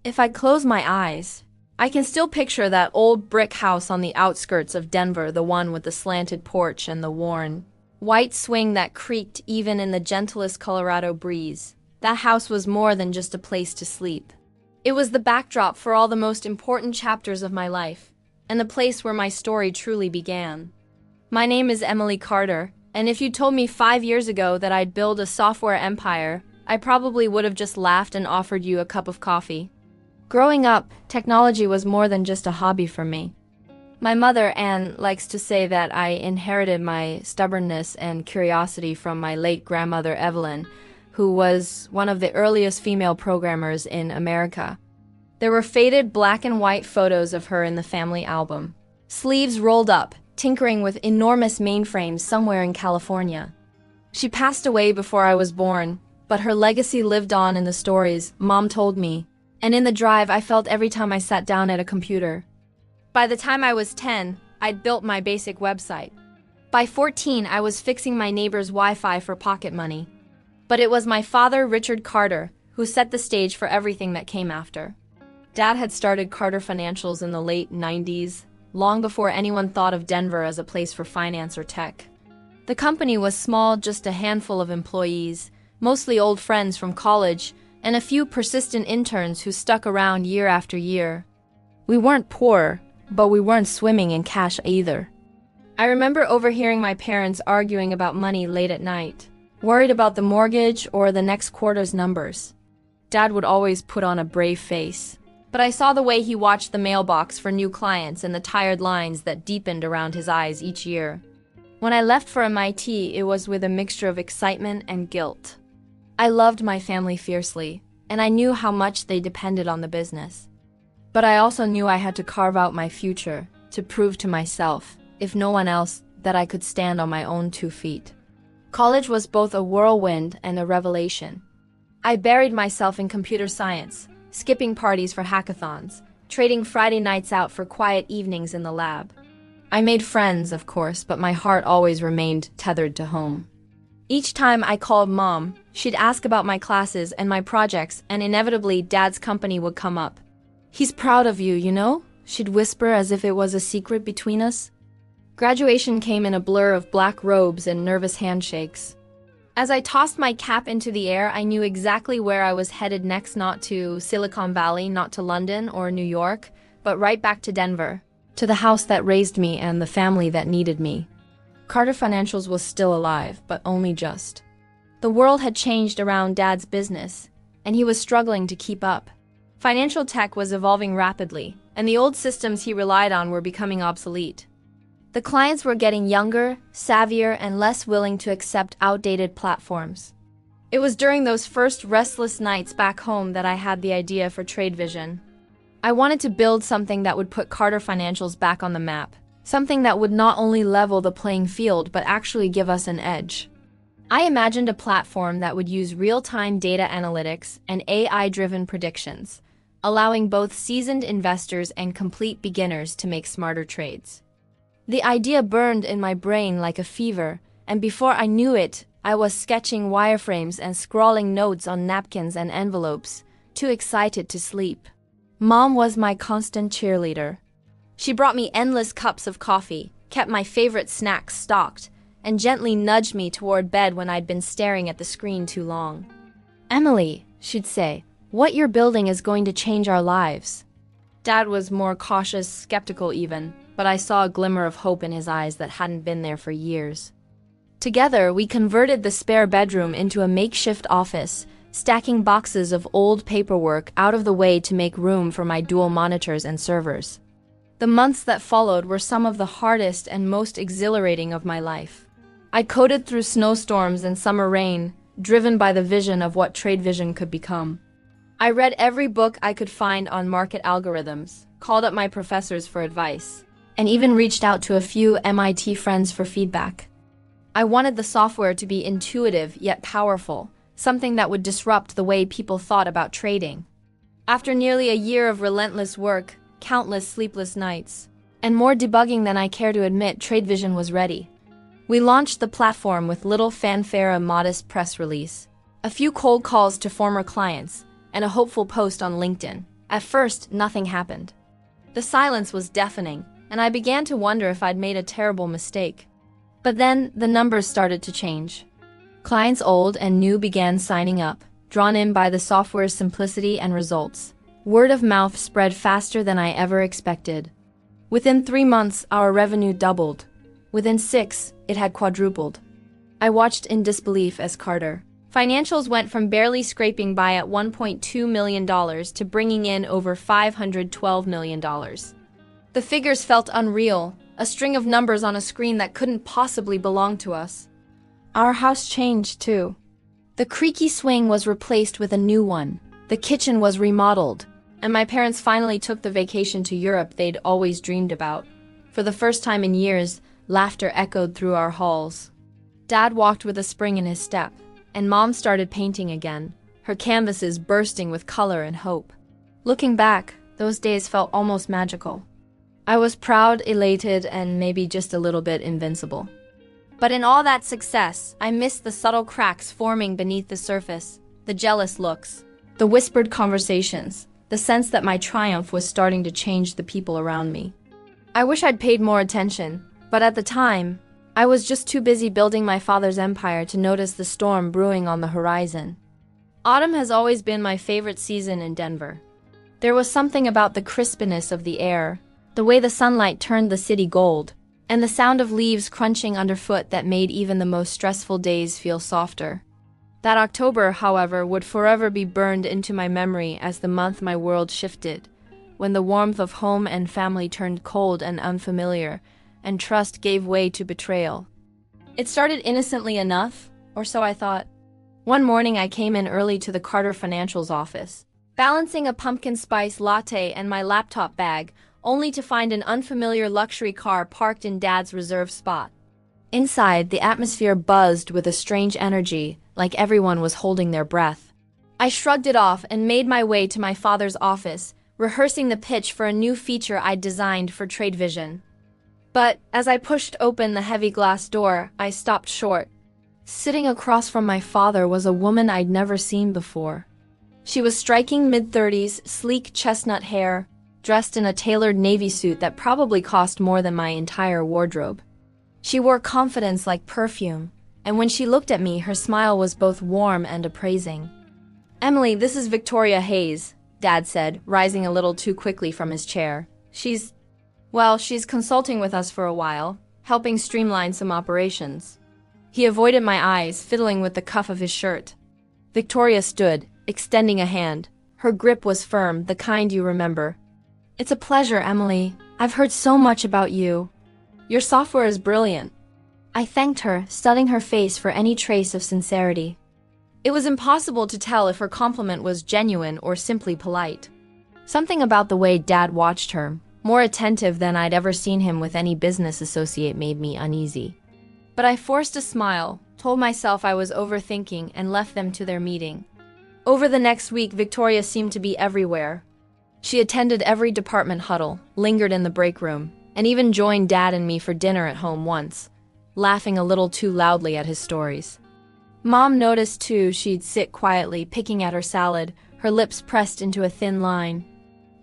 If I close my eyes, I can still picture that old brick house on the outskirts of Denver, the one with the slanted porch and the worn, white swing that creaked even in the gentlest Colorado breeze. That house was more than just a place to sleep. It was the backdrop for all the most important chapters of my life, and the place where my story truly began. My name is Emily Carter, and if you told me 5 years ago that I'd build a software empire, I probably would have just laughed and offered you a cup of coffee. Growing up, technology was more than just a hobby for me. My mother, Anne, likes to say that I inherited my stubbornness and curiosity from my late grandmother, Evelyn, who was one of the earliest female programmers in America. There were faded black and white photos of her in the family album, sleeves rolled up, tinkering with enormous mainframes somewhere in California. She passed away before I was born, but her legacy lived on in the stories Mom told me, and in the drive I felt every time I sat down at a computer. By the time I was 10, I'd built my basic website. By 14, I was fixing my neighbor's Wi-Fi for pocket money. But it was my father, Richard Carter, who set the stage for everything that came after. Dad had started Carter Financials in the late 90s, long before anyone thought of Denver as a place for finance or tech. The company was small, just a handful of employees, mostly old friends from college, and a few persistent interns who stuck around year after year. We weren't poor, but we weren't swimming in cash either. I remember overhearing my parents arguing about money late at night, worried about the mortgage or the next quarter's numbers. Dad would always put on a brave face, but I saw the way he watched the mailbox for new clients and the tired lines that deepened around his eyes each year. When I left for MIT, it was with a mixture of excitement and guilt. I loved my family fiercely, and I knew how much they depended on the business. But I also knew I had to carve out my future, to prove to myself, if no one else, that I could stand on my own 2 feet. College was both a whirlwind and a revelation. I buried myself in computer science, skipping parties for hackathons, trading Friday nights out for quiet evenings in the lab. I made friends, of course, but my heart always remained tethered to home. Each time I called Mom, she'd ask about my classes and my projects, and inevitably Dad's company would come up. "He's proud of you, you know?" she'd whisper as if it was a secret between us. Graduation came in a blur of black robes and nervous handshakes. As I tossed my cap into the air, I knew exactly where I was headed next, not to Silicon Valley, not to London or New York, but right back to Denver, to the house that raised me and the family that needed me. Carter Financials was still alive, but only just. The world had changed around Dad's business, and he was struggling to keep up. Financial tech was evolving rapidly, and the old systems he relied on were becoming obsolete. The clients were getting younger, savvier, and less willing to accept outdated platforms. It was during those first restless nights back home that I had the idea for TradeVision. I wanted to build something that would put Carter Financials back on the map, something that would not only level the playing field but actually give us an edge. I imagined a platform that would use real-time data analytics and AI-driven predictions, allowing both seasoned investors and complete beginners to make smarter trades. The idea burned in my brain like a fever, and before I knew it, I was sketching wireframes and scrawling notes on napkins and envelopes, too excited to sleep. Mom was my constant cheerleader. She brought me endless cups of coffee, kept my favorite snacks stocked, and gently nudged me toward bed when I'd been staring at the screen too long. "Emily," she'd say, "what you're building is going to change our lives." Dad was more cautious, skeptical even, but I saw a glimmer of hope in his eyes that hadn't been there for years. Together, we converted the spare bedroom into a makeshift office, stacking boxes of old paperwork out of the way to make room for my dual monitors and servers. The months that followed were some of the hardest and most exhilarating of my life. I coded through snowstorms and summer rain, driven by the vision of what TradeVision could become. I read every book I could find on market algorithms, called up my professors for advice, and even reached out to a few MIT friends for feedback. I wanted the software to be intuitive yet powerful, something that would disrupt the way people thought about trading. After nearly a year of relentless work, countless sleepless nights, and more debugging than I care to admit, TradeVision was ready. We launched the platform with little fanfare, a modest press release, a few cold calls to former clients, and a hopeful post on LinkedIn. At first, nothing happened. The silence was deafening, and I began to wonder if I'd made a terrible mistake. But then, the numbers started to change. Clients old and new began signing up, drawn in by the software's simplicity and results. Word of mouth spread faster than I ever expected. Within 3 months, our revenue doubled. Within 6, it had quadrupled. I watched in disbelief as Carter Financials went from barely scraping by at $1.2 million to bringing in over $512 million. The figures felt unreal, a string of numbers on a screen that couldn't possibly belong to us. Our house changed too. The creaky swing was replaced with a new one, the kitchen was remodeled, and my parents finally took the vacation to Europe they'd always dreamed about. For the first time in years, laughter echoed through our halls. Dad walked with a spring in his step, and Mom started painting again, her canvases bursting with color and hope. Looking back, those days felt almost magical. I was proud, elated, and maybe just a little bit invincible. But in all that success, I missed the subtle cracks forming beneath the surface, the jealous looks, the whispered conversations, the sense that my triumph was starting to change the people around me. I wish I'd paid more attention, but at the time, I was just too busy building my father's empire to notice the storm brewing on the horizon. Autumn has always been my favorite season in Denver. There was something about the crispness of the air, the way the sunlight turned the city gold, and the sound of leaves crunching underfoot that made even the most stressful days feel softer. That October, however, would forever be burned into my memory as the month my world shifted, when the warmth of home and family turned cold and unfamiliar, and trust gave way to betrayal. It started innocently enough, or so I thought. One morning I came in early to the Carter Financials office, balancing a pumpkin spice latte and my laptop bag, only to find an unfamiliar luxury car parked in Dad's reserved spot. Inside, the atmosphere buzzed with a strange energy, like everyone was holding their breath. I shrugged it off and made my way to my father's office, rehearsing the pitch for a new feature I'd designed for TradeVision. But as I pushed open the heavy glass door, I stopped short. Sitting across from my father was a woman I'd never seen before. She was striking mid-30s, sleek chestnut hair, dressed in a tailored navy suit that probably cost more than my entire wardrobe. She wore confidence like perfume, and when she looked at me, her smile was both warm and appraising. "Emily, this is Victoria Hayes," Dad said, rising a little too quickly from his chair. She's consulting with us for a while, helping streamline some operations." He avoided my eyes, fiddling with the cuff of his shirt. Victoria stood, extending a hand. Her grip was firm, the kind you remember. "It's a pleasure, Emily. I've heard so much about you. Your software is brilliant." I thanked her, studying her face for any trace of sincerity. It was impossible to tell if her compliment was genuine or simply polite. Something about the way Dad watched her, more attentive than I'd ever seen him with any business associate, made me uneasy. But I forced a smile, told myself I was overthinking, and left them to their meeting. Over the next week, Victoria seemed to be everywhere. She attended every department huddle, lingered in the break room, and even joined Dad and me for dinner at home once, laughing a little too loudly at his stories. Mom noticed too. She'd sit quietly, picking at her salad, her lips pressed into a thin line.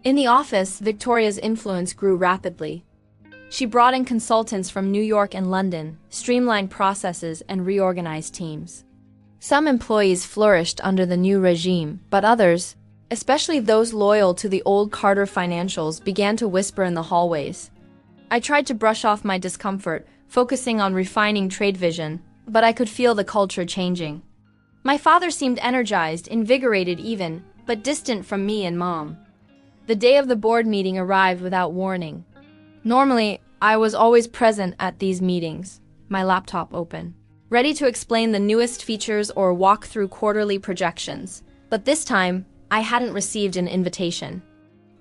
In the office, Victoria's influence grew rapidly. She brought in consultants from New York and London, streamlined processes, and reorganized teams. Some employees flourished under the new regime, but others, especially those loyal to the old Carter Financials, began to whisper in the hallways. I tried to brush off my discomfort, focusing on refining TradeVision, but I could feel the culture changing. My father seemed energized, invigorated even, but distant from me and Mom. The day of the board meeting arrived without warning. Normally, I was always present at these meetings, my laptop open, ready to explain the newest features or walk through quarterly projections. But this time, I hadn't received an invitation.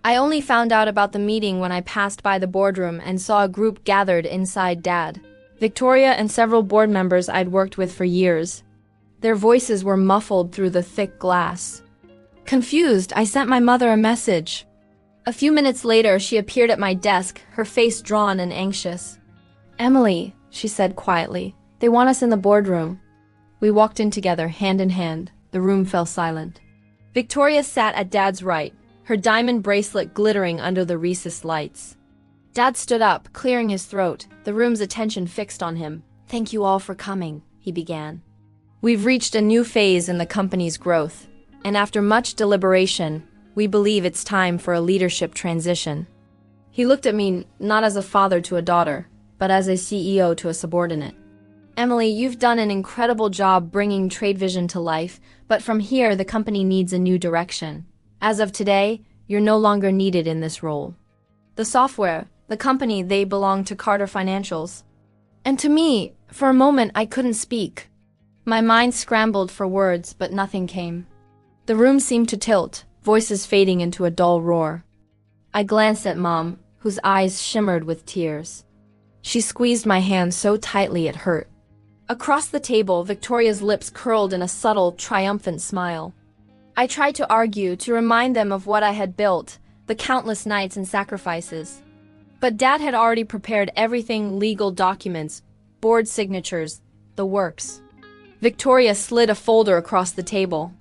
I only found out about the meeting when I passed by the boardroom and saw a group gathered inside Dad. Victoria and several board members I'd worked with for years. Their voices were muffled through the thick glass. Confused, I sent my mother a message. A few minutes later, she appeared at my desk, her face drawn and anxious. "Emily," she said quietly, "they want us in the boardroom." We walked in together, hand in hand. The room fell silent. Victoria sat at Dad's right, her diamond bracelet glittering under the recessed lights. Dad stood up, clearing his throat, the room's attention fixed on him. "Thank you all for coming," he began. "We've reached a new phase in the company's growth, and after much deliberation, we believe it's time for a leadership transition." He looked at me not as a father to a daughter, but as a CEO to a subordinate. "Emily, you've done an incredible job bringing TradeVision to life, but from here the company needs a new direction. As of today, you're no longer needed in this role. The software, the company, they belong to Carter Financials." And to me, for a moment I couldn't speak. My mind scrambled for words, but nothing came. The room seemed to tilt, voices fading into a dull roar. I glanced at Mom, whose eyes shimmered with tears. She squeezed my hand so tightly it hurt. Across the table, Victoria's lips curled in a subtle, triumphant smile. I tried to argue, to remind them of what I had built, the countless nights and sacrifices. But Dad had already prepared everything: legal documents, board signatures, the works. Victoria slid a folder across the table.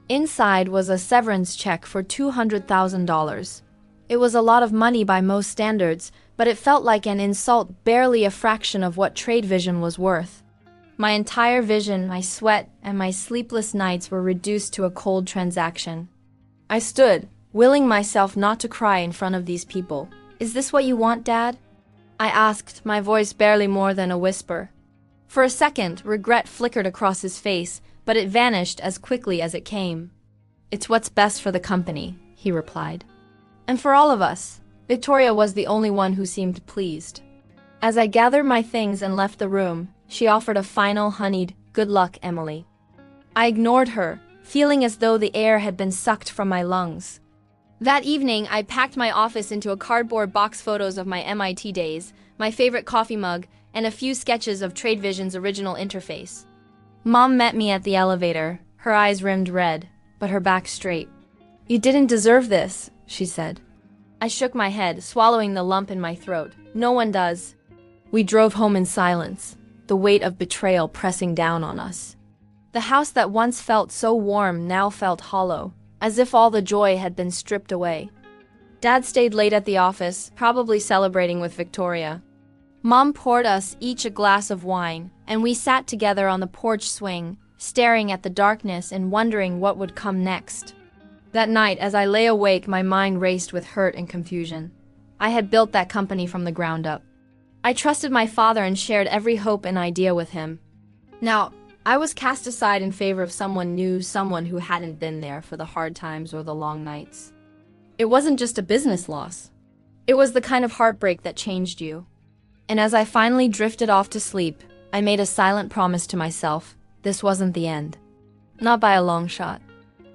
Inside was a severance check for $200,000. It was a lot of money by most standards, but it felt like an insult, barely a fraction of what TradeVision was worth. My entire vision, my sweat, and my sleepless nights were reduced to a cold transaction. I stood, willing myself not to cry in front of these people. "Is this what you want, Dad?" I asked, my voice barely more than a whisper. For a second, regret flickered across his face, but it vanished as quickly as it came. "It's what's best for the company," he replied. "And for all of us." Victoria was the only one who seemed pleased. As I gathered my things and left the room, she offered a final honeyed, "Good luck, Emily." I ignored her, feeling as though the air had been sucked from my lungs. That evening, I packed my office into a cardboard box: photos of my MIT days, my favorite coffee mug, and a few sketches of TradeVision's original interface. Mom met me at the elevator, her eyes rimmed red, but her back straight. "You didn't deserve this," she said. I shook my head, swallowing the lump in my throat. "No one does." We drove home in silence, the weight of betrayal pressing down on us. The house that once felt so warm now felt hollow, as if all the joy had been stripped away. Dad stayed late at the office, probably celebrating with Victoria. Mom poured us each a glass of wine, and we sat together on the porch swing, staring at the darkness and wondering what would come next. That night, as I lay awake, my mind raced with hurt and confusion. I had built that company from the ground up. I trusted my father and shared every hope and idea with him. Now, I was cast aside in favor of someone new, someone who hadn't been there for the hard times or the long nights. It wasn't just a business loss. It was the kind of heartbreak that changed you. And as I finally drifted off to sleep, I made a silent promise to myself: this wasn't the end. Not by a long shot.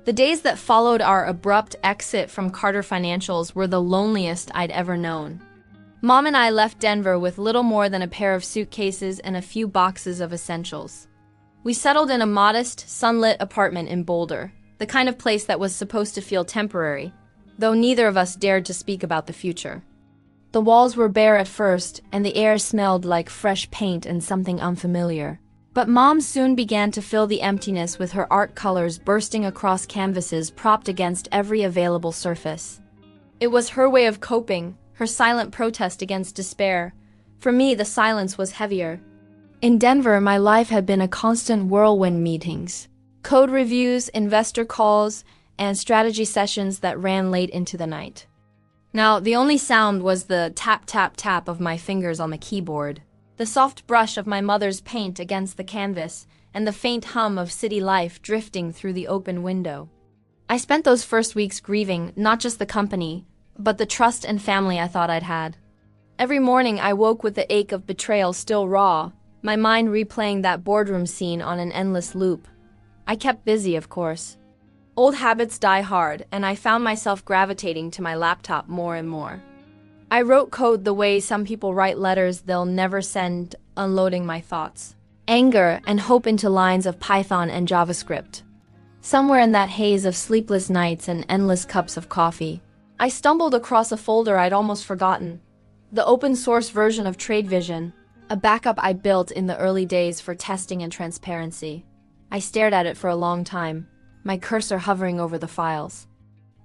The days that followed our abrupt exit from Carter Financials were the loneliest I'd ever known. Mom and I left Denver with little more than a pair of suitcases and a few boxes of essentials. We settled in a modest, sunlit apartment in Boulder, the kind of place that was supposed to feel temporary, though neither of us dared to speak about the future. The walls were bare at first, and the air smelled like fresh paint and something unfamiliar. But Mom soon began to fill the emptiness with her art colors bursting across canvases propped against every available surface. It was her way of coping, her silent protest against despair. For me, the silence was heavier. In Denver, my life had been a constant whirlwind: meetings, code reviews, investor calls, and strategy sessions that ran late into the night. Now, the only sound was the tap, tap, tap of my fingers on the keyboard, the soft brush of my mother's paint against the canvas, and the faint hum of city life drifting through the open window. I spent those first weeks grieving not just the company, but the trust and family I thought I'd had. Every morning I woke with the ache of betrayal still raw, my mind replaying that boardroom scene on an endless loop. I kept busy, of course. Old habits die hard, and I found myself gravitating to my laptop more and more. I wrote code the way some people write letters they'll never send, unloading my thoughts, anger and hope into lines of Python and JavaScript. Somewhere in that haze of sleepless nights and endless cups of coffee, I stumbled across a folder I'd almost forgotten. The open source version of TradeVision, a backup I built in the early days for testing and transparency. I stared at it for a long time, my cursor hovering over the files.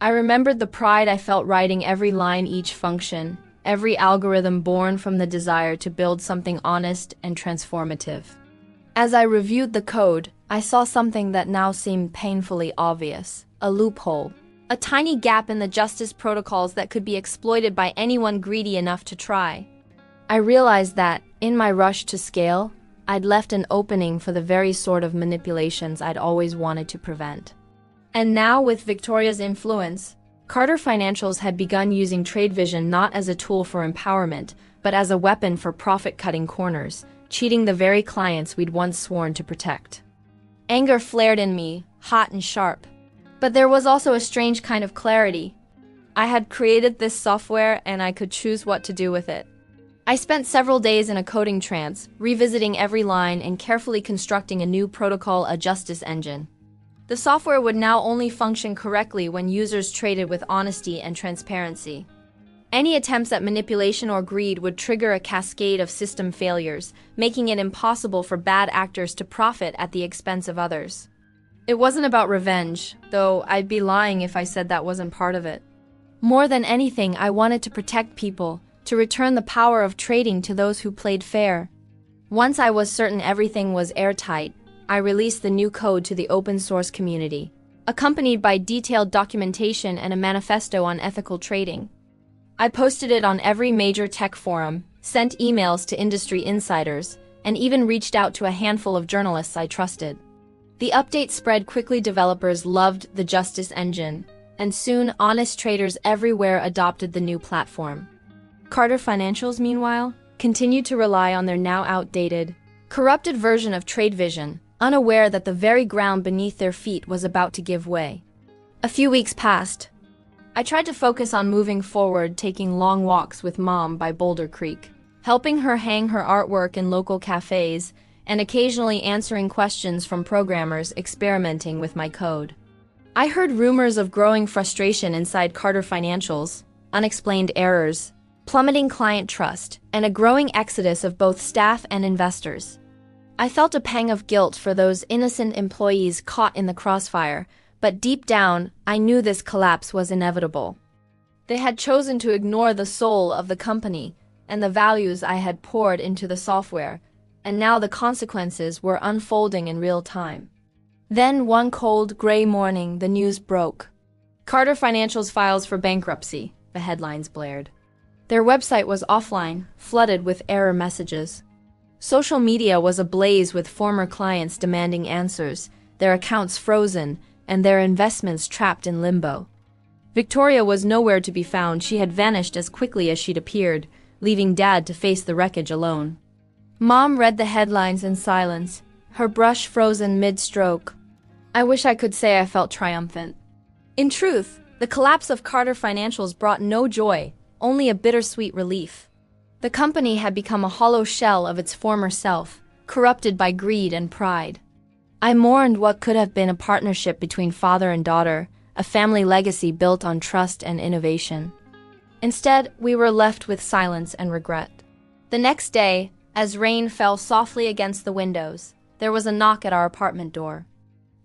I remembered the pride I felt writing every line, each function, every algorithm born from the desire to build something honest and transformative. As I reviewed the code, I saw something that now seemed painfully obvious: a loophole. A tiny gap in the justice protocols that could be exploited by anyone greedy enough to try. I realized that, in my rush to scale, I'd left an opening for the very sort of manipulations I'd always wanted to prevent. And now, with Victoria's influence, Carter Financials had begun using trade vision not as a tool for empowerment, but as a weapon for profit-cutting corners, cheating the very clients we'd once sworn to protect. Anger flared in me, hot and sharp. But there was also a strange kind of clarity. I had created this software and I could choose what to do with it. I spent several days in a coding trance, revisiting every line and carefully constructing a new protocol, a justice engine. The software would now only function correctly when users traded with honesty and transparency. Any attempts at manipulation or greed would trigger a cascade of system failures, making it impossible for bad actors to profit at the expense of others. It wasn't about revenge, though I'd be lying if I said that wasn't part of it. More than anything, I wanted to protect people, to return the power of trading to those who played fair. Once I was certain everything was airtight, I released the new code to the open source community, accompanied by detailed documentation and a manifesto on ethical trading. I posted it on every major tech forum, sent emails to industry insiders, and even reached out to a handful of journalists I trusted. The update spread quickly. Developers loved the Justice Engine, and soon honest traders everywhere adopted the new platform. Carter Financials, meanwhile, continued to rely on their now outdated, corrupted version of trade vision, unaware that the very ground beneath their feet was about to give way. A few weeks passed. I tried to focus on moving forward, taking long walks with Mom by Boulder Creek, helping her hang her artwork in local cafes, and occasionally answering questions from programmers experimenting with my code. I heard rumors of growing frustration inside Carter Financials, unexplained errors, plummeting client trust, and a growing exodus of both staff and investors. I felt a pang of guilt for those innocent employees caught in the crossfire, but deep down, I knew this collapse was inevitable. They had chosen to ignore the soul of the company and the values I had poured into the software, and now the consequences were unfolding in real time. Then one cold, gray morning, the news broke. Carter Financials files for bankruptcy, the headlines blared. Their website was offline, flooded with error messages. Social media was ablaze with former clients demanding answers, their accounts frozen, and their investments trapped in limbo. Victoria was nowhere to be found. She had vanished as quickly as she'd appeared, leaving Dad to face the wreckage alone. Mom read the headlines in silence, her brush frozen mid-stroke. I wish I could say I felt triumphant. In truth, the collapse of Carter Financials brought no joy, only a bittersweet relief. The company had become a hollow shell of its former self, corrupted by greed and pride. I mourned what could have been a partnership between father and daughter, a family legacy built on trust and innovation. Instead, we were left with silence and regret. The next day, as rain fell softly against the windows, there was a knock at our apartment door.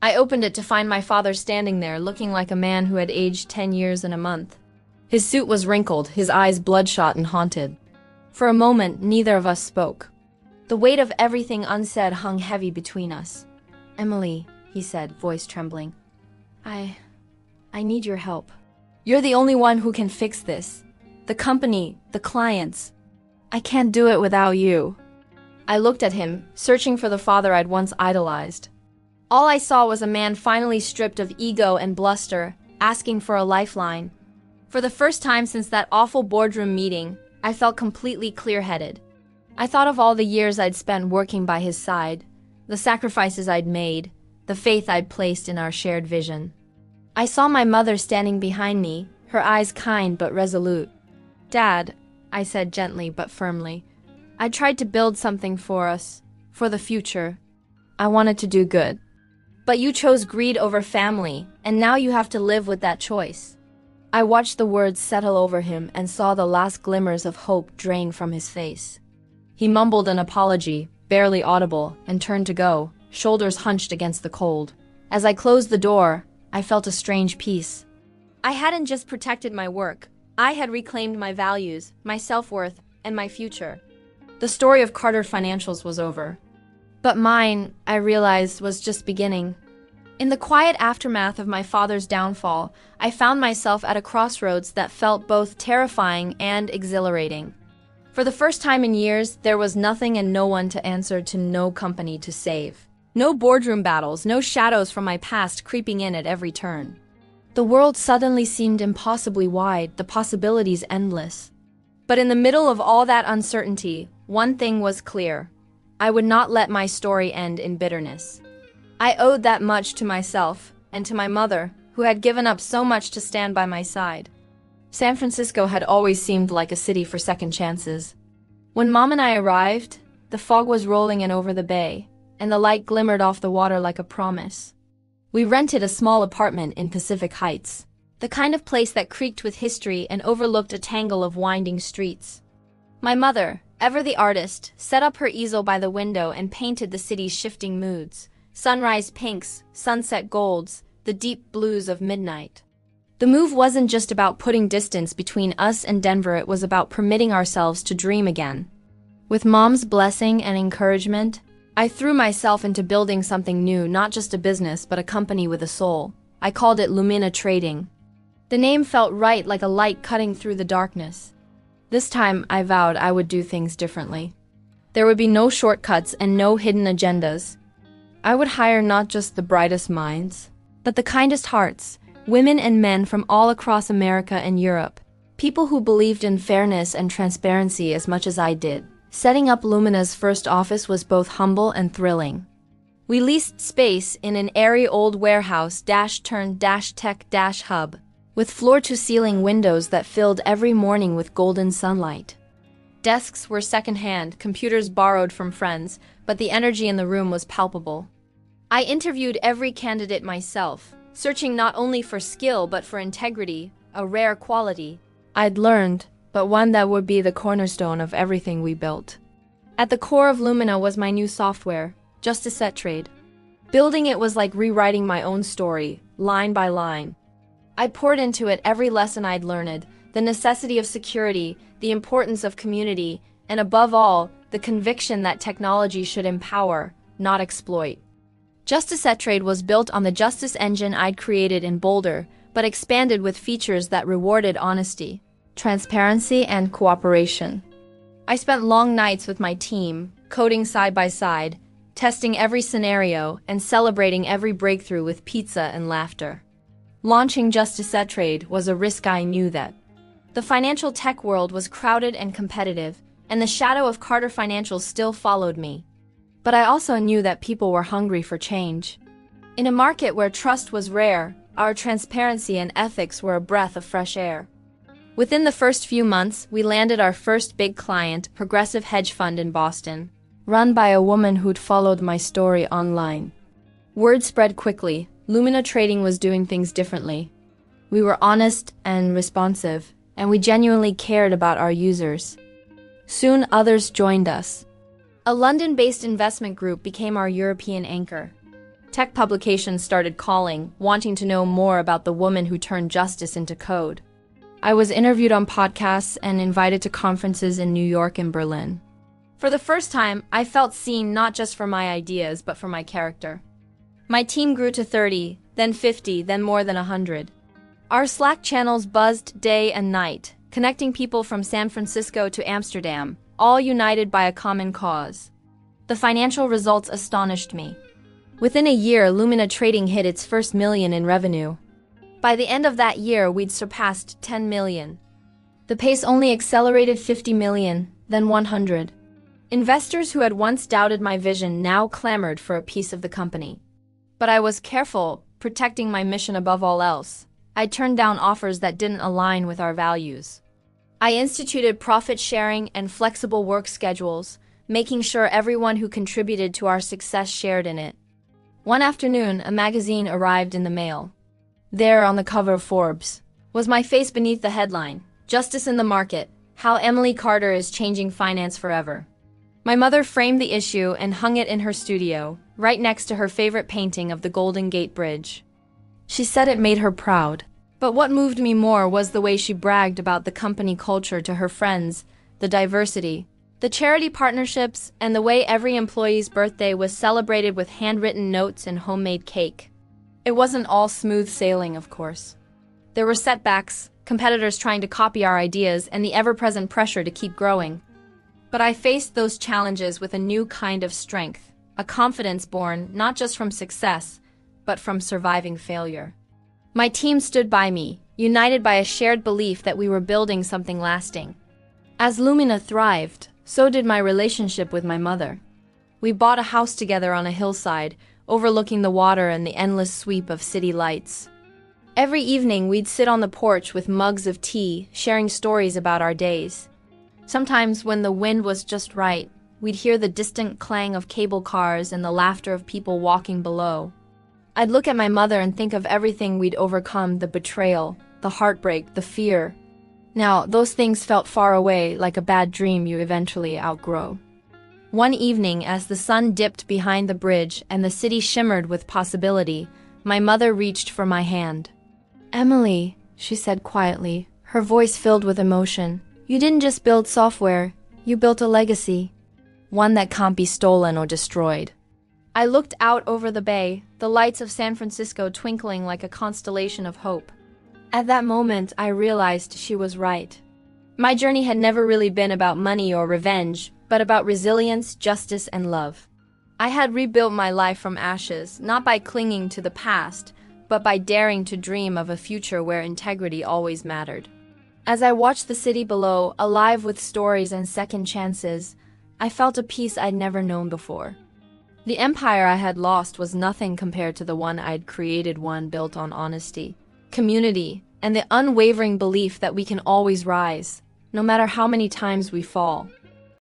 I opened it to find my father standing there, looking like a man who had aged 10 years in a month. His suit was wrinkled, his eyes bloodshot and haunted. For a moment, neither of us spoke. The weight of everything unsaid hung heavy between us. "Emily," he said, voice trembling. I need your help. You're the only one who can fix this. The company, the clients. I can't do it without you." I looked at him, searching for the father I'd once idolized. All I saw was a man finally stripped of ego and bluster, asking for a lifeline. For the first time since that awful boardroom meeting, I felt completely clear-headed. I thought of all the years I'd spent working by his side, the sacrifices I'd made, the faith I'd placed in our shared vision. I saw my mother standing behind me, her eyes kind but resolute. "Dad," I said gently but firmly, "I tried to build something for us, for the future. I wanted to do good. But you chose greed over family, and now you have to live with that choice." I watched the words settle over him and saw the last glimmers of hope drain from his face. He mumbled an apology, barely audible, and turned to go, shoulders hunched against the cold. As I closed the door, I felt a strange peace. I hadn't just protected my work, I had reclaimed my values, my self-worth, and my future. The story of Carter Financials was over. But mine, I realized, was just beginning. In the quiet aftermath of my father's downfall, I found myself at a crossroads that felt both terrifying and exhilarating. For the first time in years, there was nothing and no one to answer to, no company to save. No boardroom battles, no shadows from my past creeping in at every turn. The world suddenly seemed impossibly wide, the possibilities endless. But in the middle of all that uncertainty, one thing was clear. I would not let my story end in bitterness. I owed that much to myself and to my mother, who had given up so much to stand by my side. San Francisco had always seemed like a city for second chances. When Mom and I arrived, the fog was rolling in over the bay, and the light glimmered off the water like a promise. We rented a small apartment in Pacific Heights, the kind of place that creaked with history and overlooked a tangle of winding streets. My mother, ever the artist, set up her easel by the window and painted the city's shifting moods: sunrise pinks, sunset golds, the deep blues of midnight. The move wasn't just about putting distance between us and Denver, it was about permitting ourselves to dream again. With Mom's blessing and encouragement, I threw myself into building something new, not just a business, but a company with a soul. I called it Lumina Trading. The name felt right, like a light cutting through the darkness. This time, I vowed I would do things differently. There would be no shortcuts and no hidden agendas. I would hire not just the brightest minds, but the kindest hearts, women and men from all across America and Europe, people who believed in fairness and transparency as much as I did. Setting up Lumina's first office was both humble and thrilling. We leased space in an airy old warehouse /tech hub, with floor-to-ceiling windows that filled every morning with golden sunlight. Desks were secondhand, computers borrowed from friends, but the energy in the room was palpable. I interviewed every candidate myself, searching not only for skill but for integrity, a rare quality I'd learned, but one that would be the cornerstone of everything we built. At the core of Lumina was my new software, Trade. Building it was like rewriting my own story, line by line. I poured into it every lesson I'd learned, the necessity of security, the importance of community, and above all, the conviction that technology should empower, not exploit. Trade was built on the justice engine I'd created in Boulder, but expanded with features that rewarded honesty, transparency, and cooperation. I spent long nights with my team, coding side by side, testing every scenario, and celebrating every breakthrough with pizza and laughter. Launching Trade was a risk. I knew that. The financial tech world was crowded and competitive, and the shadow of Carter Financials still followed me. But I also knew that people were hungry for change. In a market where trust was rare, our transparency and ethics were a breath of fresh air. Within the first few months, we landed our first big client, progressive hedge fund in Boston, run by a woman who'd followed my story online. Word spread quickly. Lumina Trading was doing things differently. We were honest and responsive, and we genuinely cared about our users. Soon others joined us. A London-based investment group became our European anchor. Tech publications started calling, wanting to know more about the woman who turned justice into code. I was interviewed on podcasts and invited to conferences in New York and Berlin. For the first time, I felt seen not just for my ideas, but for my character. My team grew to 30, then 50, then more than 100. Our Slack channels buzzed day and night, connecting people from San Francisco to Amsterdam, all united by a common cause. The financial results astonished me. Within a year, Lumina Trading hit its first million in revenue. By the end of that year, we'd surpassed 10 million. The pace only accelerated: 50 million, then 100. Investors who had once doubted my vision now clamored for a piece of the company. But I was careful, protecting my mission above all else. I turned down offers that didn't align with our values. I instituted profit sharing and flexible work schedules, making sure everyone who contributed to our success shared in it. One afternoon, a magazine arrived in the mail. There, on the cover of Forbes, was my face beneath the headline, "Justice in the Market: How Emily Carter is Changing Finance Forever." My mother framed the issue and hung it in her studio, right next to her favorite painting of the Golden Gate Bridge. She said it made her proud. But what moved me more was the way she bragged about the company culture to her friends, the diversity, the charity partnerships, and the way every employee's birthday was celebrated with handwritten notes and homemade cake. It wasn't all smooth sailing, of course. There were setbacks, competitors trying to copy our ideas, and the ever-present pressure to keep growing. But I faced those challenges with a new kind of strength, a confidence born not just from success, but from surviving failure. My team stood by me, united by a shared belief that we were building something lasting. As Lumina thrived, so did my relationship with my mother. We bought a house together on a hillside, overlooking the water and the endless sweep of city lights. Every evening, we'd sit on the porch with mugs of tea, sharing stories about our days. Sometimes, when the wind was just right, we'd hear the distant clang of cable cars and the laughter of people walking below. I'd look at my mother and think of everything we'd overcome, the betrayal, the heartbreak, the fear. Now, those things felt far away, like a bad dream you eventually outgrow. One evening, as the sun dipped behind the bridge and the city shimmered with possibility, my mother reached for my hand. "Emily," she said quietly, her voice filled with emotion, "you didn't just build software, you built a legacy. One that can't be stolen or destroyed." I looked out over the bay, the lights of San Francisco twinkling like a constellation of hope. At that moment, I realized she was right. My journey had never really been about money or revenge, but about resilience, justice, and love. I had rebuilt my life from ashes, not by clinging to the past, but by daring to dream of a future where integrity always mattered. As I watched the city below, alive with stories and second chances, I felt a peace I'd never known before. The empire I had lost was nothing compared to the one I'd created, one built on honesty, community, and the unwavering belief that we can always rise, no matter how many times we fall.